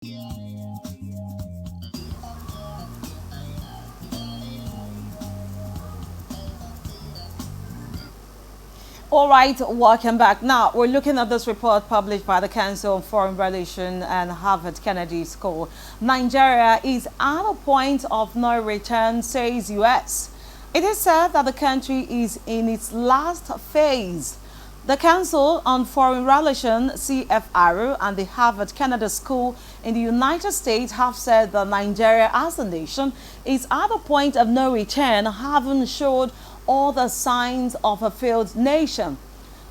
All right, welcome back. Now, we're looking at this report published by the Council on Foreign Relations and Harvard Kennedy School. Nigeria is at a point of no return, says U.S. It is said that the country is in its last phase. The Council on Foreign Relations, CFRO, and the Harvard Kennedy School in the United States have said that Nigeria as a nation is at a point of no return, having showed all the signs of a failed nation.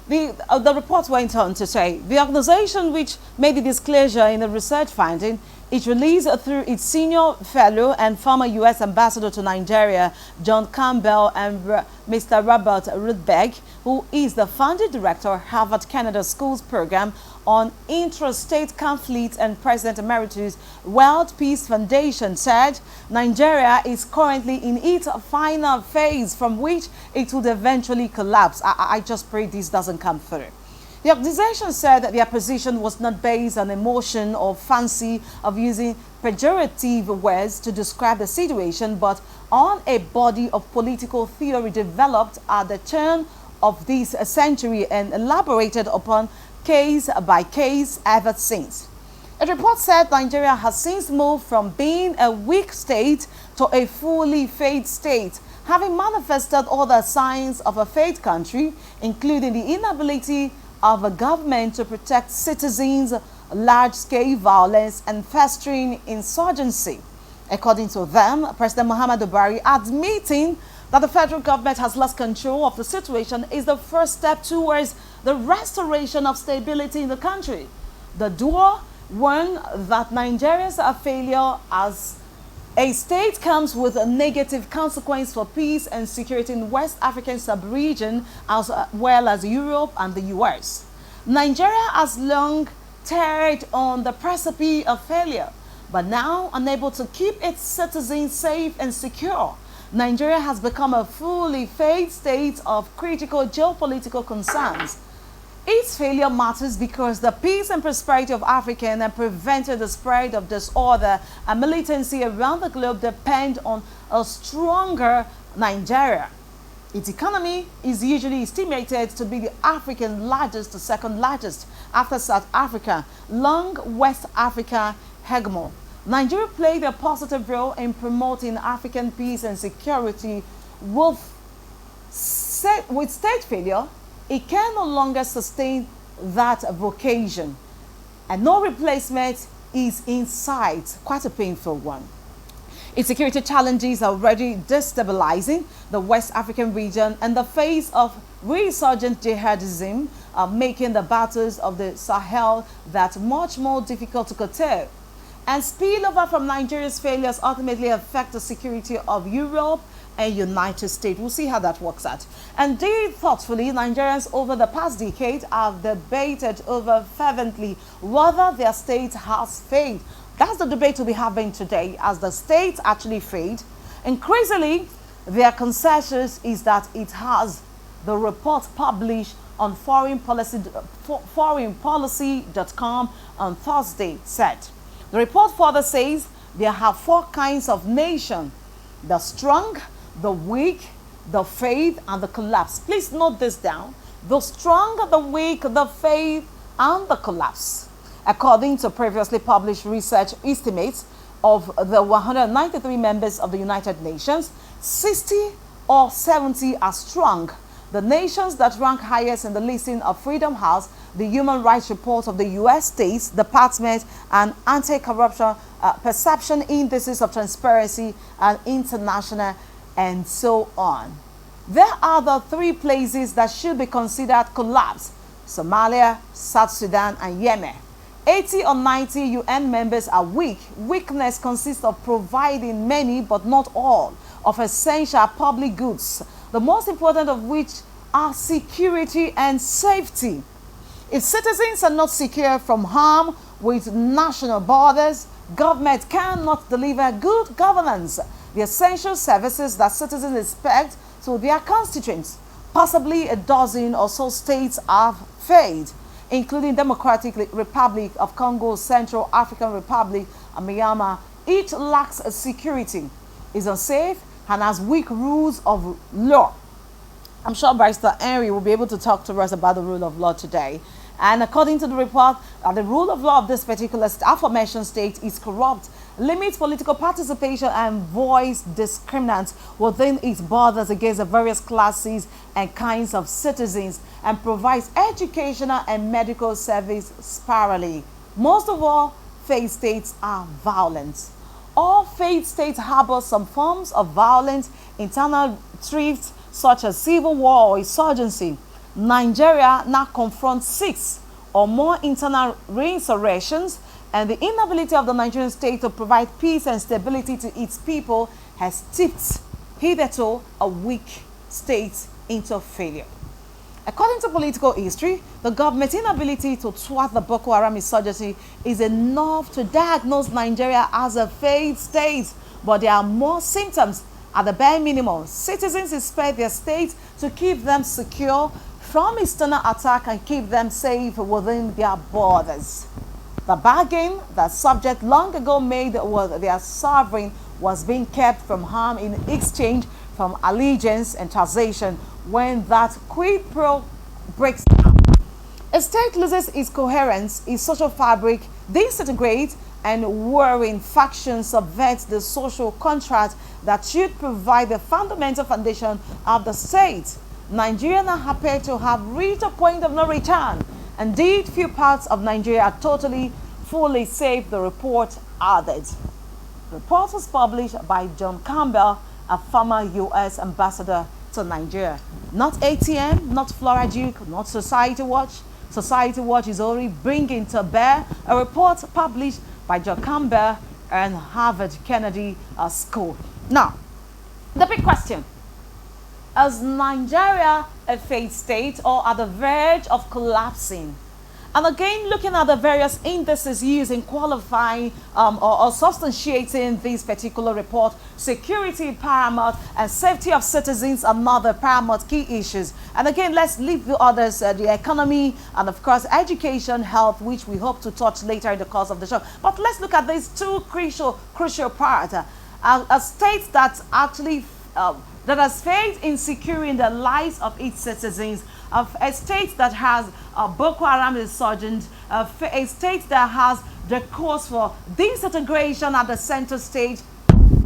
The report went on to say the organization, which made the disclosure in the research finding, is released through its senior fellow and former U.S. ambassador to Nigeria, John Campbell, and Mr. Robert Rudberg, who is the founding director of Harvard Kennedy School's program on intrastate conflict and President Emeritus World Peace Foundation, said Nigeria is currently in its final phase from which it would eventually collapse. I just pray this doesn't come through. The organization said that their position was not based on emotion or fancy of using pejorative words to describe the situation, but on a body of political theory developed at the turn of this century and elaborated upon case by case ever since. A report said Nigeria has since moved from being a weak state to a fully failed state, having manifested all the signs of a failed country, including the inability of a government to protect citizens, large-scale violence, and festering insurgency. According to them, President Muhammadu Buhari admitting that the federal government has lost control of the situation is the first step towards the restoration of stability in the country. The duo warned that Nigeria's failure as a state comes with a negative consequence for peace and security in West African sub-region as well as Europe and the US. Nigeria has long teetered on the precipice of failure, but now unable to keep its citizens safe and secure. Nigeria has become a fully failed state of critical geopolitical concerns. Its failure matters because the peace and prosperity of Africa and preventing the spread of disorder and militancy around the globe depend on a stronger Nigeria. Its economy is usually estimated to be the African largest to second largest after South Africa, long West Africa hegemon. Nigeria played a positive role in promoting African peace and security. With state failure, it can no longer sustain that vocation, and no replacement is in sight, quite a painful one. Its security challenges are already destabilizing the West African region in the face of resurgent jihadism, making the battles of the Sahel that much more difficult to curtail. And spillover from Nigeria's failures ultimately affect the security of Europe and United States. We'll see how that works out. Indeed, thoughtfully, Nigerians over the past decade have debated over fervently whether their state has failed. That's the debate we'll be having today. As the state actually failed, increasingly, their consensus is that it has. The report published on foreignpolicy.com on Thursday said. The report further says there are four kinds of nation: the strong, the weak, the faith, and the collapse. Please note this down: the strong, the weak, the faith, and the collapse. According to previously published research estimates of the 193 members of the United Nations, 60 or 70 are strong. The nations that rank highest in the listing of Freedom House, the Human Rights Report of the U.S. States Department, and Anti-Corruption Perception Indices of Transparency and International, and so on. There are the three places that should be considered collapse: Somalia, South Sudan, and Yemen. 80 or 90 UN members are weak. Weakness consists of providing many, but not all, of essential public goods, the most important of which are security and safety. If citizens are not secure from harm with national borders, government cannot deliver good governance, the essential services that citizens expect to their constituents. Possibly a dozen or so states have failed. including Democratic Republic of Congo, Central African Republic, and Myanmar, each lacks a security, is unsafe, and has weak rules of law. I'm sure Barrister Henry will be able to talk to us about the rule of law today. And according to the report, the rule of law of this particular aforementioned state is corrupt, limits political participation and voice discriminants within its borders against the various classes and kinds of citizens, and provides educational and medical service sparingly. Most of all, failed states are violent. All failed states harbor some forms of violence, internal thrift, such as civil war or insurgency. Nigeria now confronts 6 or more internal insurrections, and the inability of the Nigerian state to provide peace and stability to its people has tipped hitherto a weak state into failure. According to political history, the government's inability to thwart the Boko Haram insurgency is enough to diagnose Nigeria as a failed state, but there are more symptoms. At the bare minimum, citizens expect their state to keep them secure from external attack and keep them safe within their borders. The bargain that subject long ago made with their sovereign was being kept from harm in exchange from allegiance and taxation. When that quid pro breaks down, a state loses its coherence, its social fabric disintegrates, and warring factions subvert the social contract that should provide the fundamental foundation of the state. Nigeria now appear to have reached a point of no return. Indeed, few parts of Nigeria are totally, fully safe, the report added. The report was published by John Campbell, a former U.S. ambassador to Nigeria. Not ATM, not Flora Duke, not Society Watch. Society Watch is already bringing to bear a report published by John Campbell and Harvard Kennedy School. Now, the big question: is Nigeria a failed state or at the verge of collapsing? And again, looking at the various indices used in qualifying or substantiating this particular report, security paramount and safety of citizens are another paramount key issues. And again, let's leave the others, the economy and of course education, health, which we hope to touch later in the course of the show. But let's look at these two crucial parts. A state that actually that has failed in securing the lives of its citizens, of a state that has Boko Haram insurgent, a state that has the cause for disintegration at the center stage.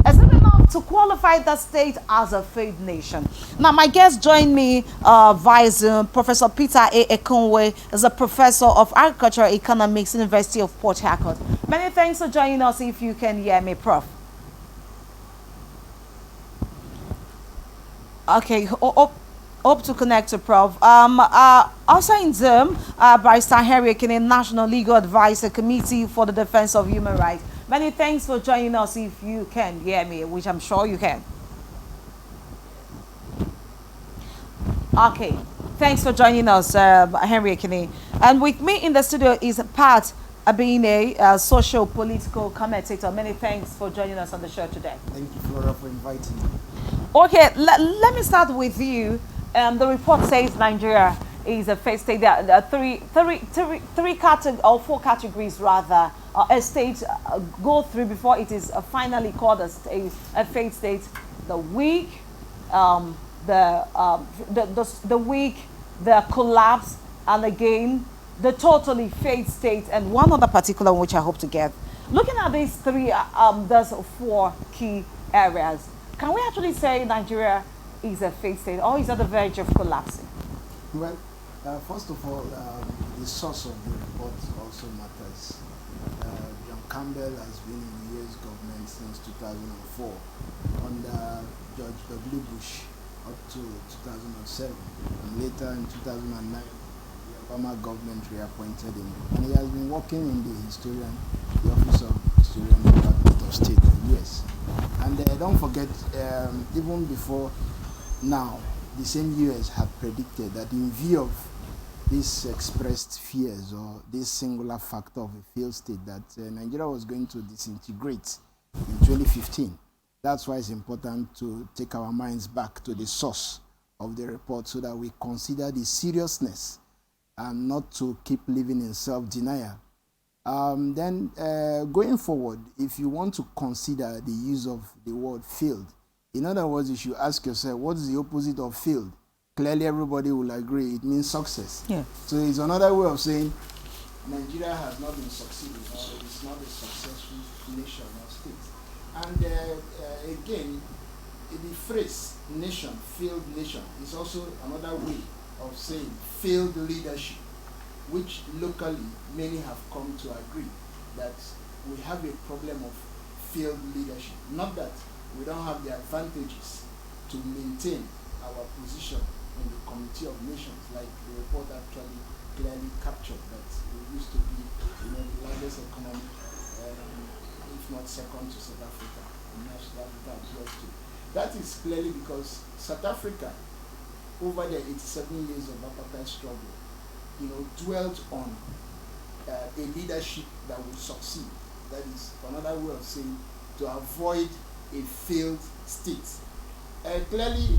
Is it enough to qualify that state as a failed nation? Now, my guest join me via Zoom. Professor Peter A. Ekunwe is a professor of agricultural economics, University of Port Harcourt. Many thanks for joining us. If you can hear me, Prof. Okay, hope to connect to Prof. Also in Zoom, Barrister Henry Ekene, National Legal Advisor, Committee for the Defense of Human Rights. Many thanks for joining us. If you can hear me, which I'm sure you can. Okay, thanks for joining us, Henry Ekene. And with me in the studio is patobiene, a social political commentator. Many thanks for joining us on the show today. Thank you, Flora, for inviting me. Okay, let me start with you. The report says Nigeria is a failed state. There are four categories rather. A state go through before it is finally called a failed state: the weak, the weak, the collapse, and again the totally failed state. And one other particular one which I hope to get. Looking at these three, there's 4 key areas. Can we actually say Nigeria is a failed state, or is at the verge of collapsing? Well, first of all, the source of the report also matters. John Campbell has been in the U.S. government since 2004 under George W. Bush up to 2007, and later in 2009, the Obama government reappointed him, and he has been working in the Office of Historian Department of State in the U.S. And don't forget, even before now, the same US had predicted that in view of these expressed fears or this singular factor of a failed state, that Nigeria was going to disintegrate in 2015. That's why it's important to take our minds back to the source of the report so that we consider the seriousness and not to keep living in self-denial. Then going forward, if you want to consider the use of the word failed, in other words, you should ask yourself, what is the opposite of failed? Clearly, everybody will agree it means success. Yeah. So it's another way of saying Nigeria has not been succeeding, or it is not a successful nation or state. And again, the phrase nation, failed nation, is also another way of saying failed leadership, which locally many have come to agree that we have a problem of failed leadership. Not that we don't have the advantages to maintain our position in the Committee of Nations, like the report actually clearly captured that we used to be, the largest economy, if not second to South Africa, and now South Africa absorbs too. That is clearly because South Africa, over the 87 years of apartheid struggle, dwelt on a leadership that would succeed. That is another way of saying to avoid a failed state. Clearly,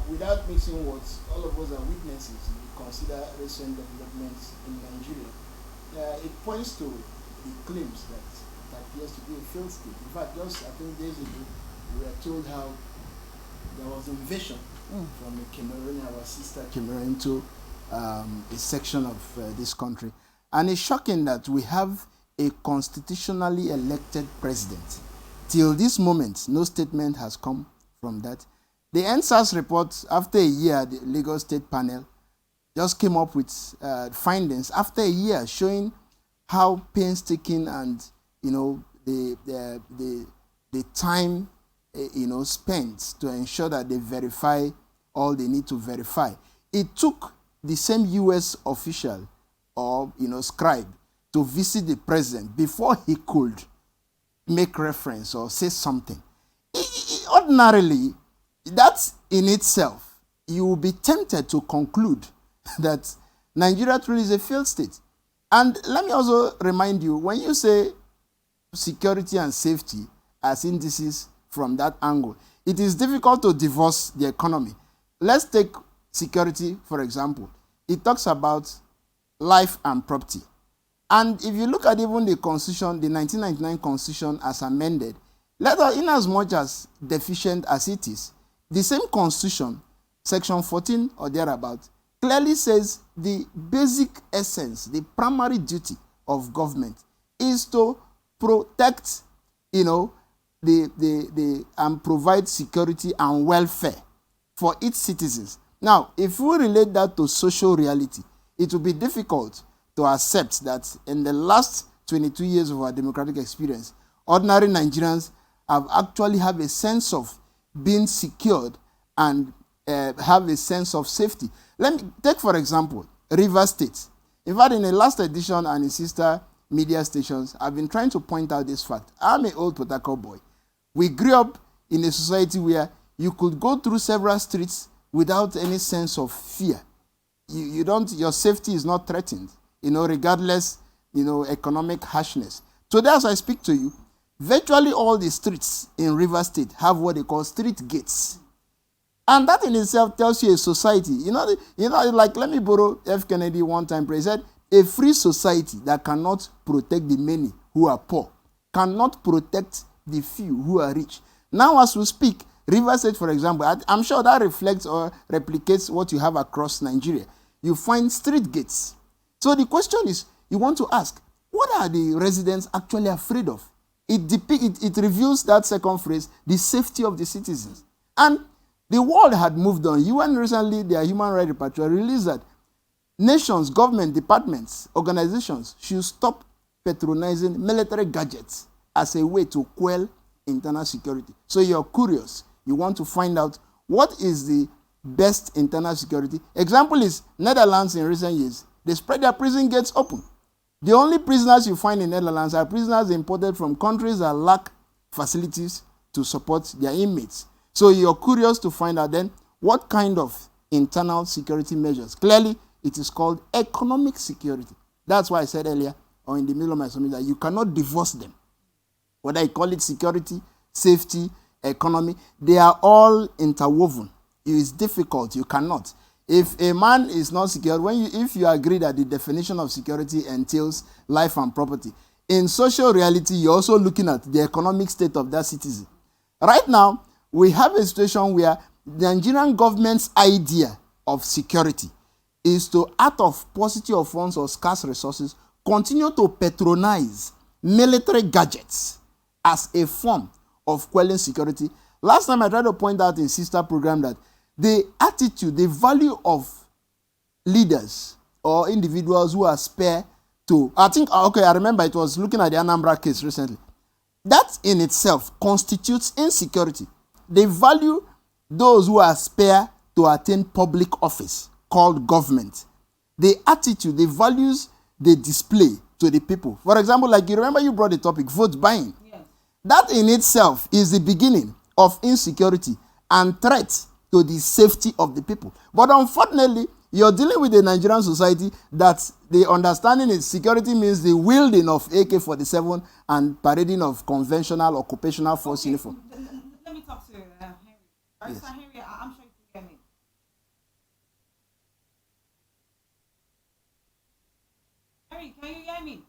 without mixing words, all of us are witnesses. If you consider recent developments in Nigeria, it points to the claims that it appears to be a failed state. In fact, just I think days ago, we were told how there was invasion from a Cameroon, our sister Cameroon, to a section of this country. And it's shocking that we have a constitutionally elected president. Till this moment, no statement has come from that. The NSAS report, after a year, the Lagos State panel just came up with findings after a year showing how painstaking and the time spent to ensure that they verify all they need to verify. It took the same U.S. official or scribe to visit the president before he could make reference or say something. Ordinarily, that in itself, you will be tempted to conclude that Nigeria truly is a failed state. And let me also remind you, when you say security and safety as indices from that angle, it is difficult to divorce the economy. Let's take security, for example. It talks about life and property. And if you look at even the Constitution, the 1999 Constitution as amended, in as much as deficient as it is, the same Constitution, Section 14 or thereabout, clearly says the basic essence, the primary duty of government is to protect, and provide security and welfare for its citizens. Now, if we relate that to social reality, it will be difficult to accept that in the last 22 years of our democratic experience, ordinary Nigerians have actually have a sense of being secured and have a sense of safety. Let me take, for example, Rivers State. In fact, in the last edition and in sister media stations, I've been trying to point out this fact. I'm an old Port Harcourt boy. We grew up in a society where you could go through several streets without any sense of fear. Your safety is not threatened, regardless, economic harshness. Today, as I speak to you, virtually all the streets in Rivers State have what they call street gates. And that in itself tells you a society. Like, let me borrow F. Kennedy one time. He said, a free society that cannot protect the many who are poor cannot protect the few who are rich. Now, as we speak, Rivers State, for example, I'm sure that reflects or replicates what you have across Nigeria. You find street gates. So the question is, you want to ask, what are the residents actually afraid of? It reveals that second phrase, the safety of the citizens. And the world had moved on. UN recently, their Human Rights Rapporteur, released that nations, government, departments, organizations should stop patronizing military gadgets as a way to quell internal security. So you're curious. You want to find out what is the best internal security. Example is Netherlands in recent years. They spread their prison gates open. The only prisoners you find in Netherlands are prisoners imported from countries that lack facilities to support their inmates. So you're curious to find out then what kind of internal security measures. Clearly, it is called economic security. That's why I said earlier, or in the middle of my summary, that you cannot divorce them. Whether I call it security, safety, economy, they are all interwoven. It is difficult. You cannot. If a man is not secured, if you agree that the definition of security entails life and property, in social reality, you're also looking at the economic state of that citizen. Right now, we have a situation where the Nigerian government's idea of security is to, out of paucity of funds or scarce resources, continue to patronize military gadgets as a form of quelling security. Last time I tried to point out in sister program that the attitude, the value of leaders or individuals who are spare to, I remember it was looking at the Anambra case recently. That in itself constitutes insecurity. They value those who are spare to attain public office called government. The attitude, the values they display to the people. For example, like you remember you brought the topic, vote buying. Yes. That in itself is the beginning of insecurity and threat to the safety of the people. But unfortunately, you're dealing with a Nigerian society that the understanding is security means the wielding of AK-47 and parading of conventional occupational force uniform. Let me talk to Henry. Yes. Henry, I'm sure you can hear me. Henry, can you hear me?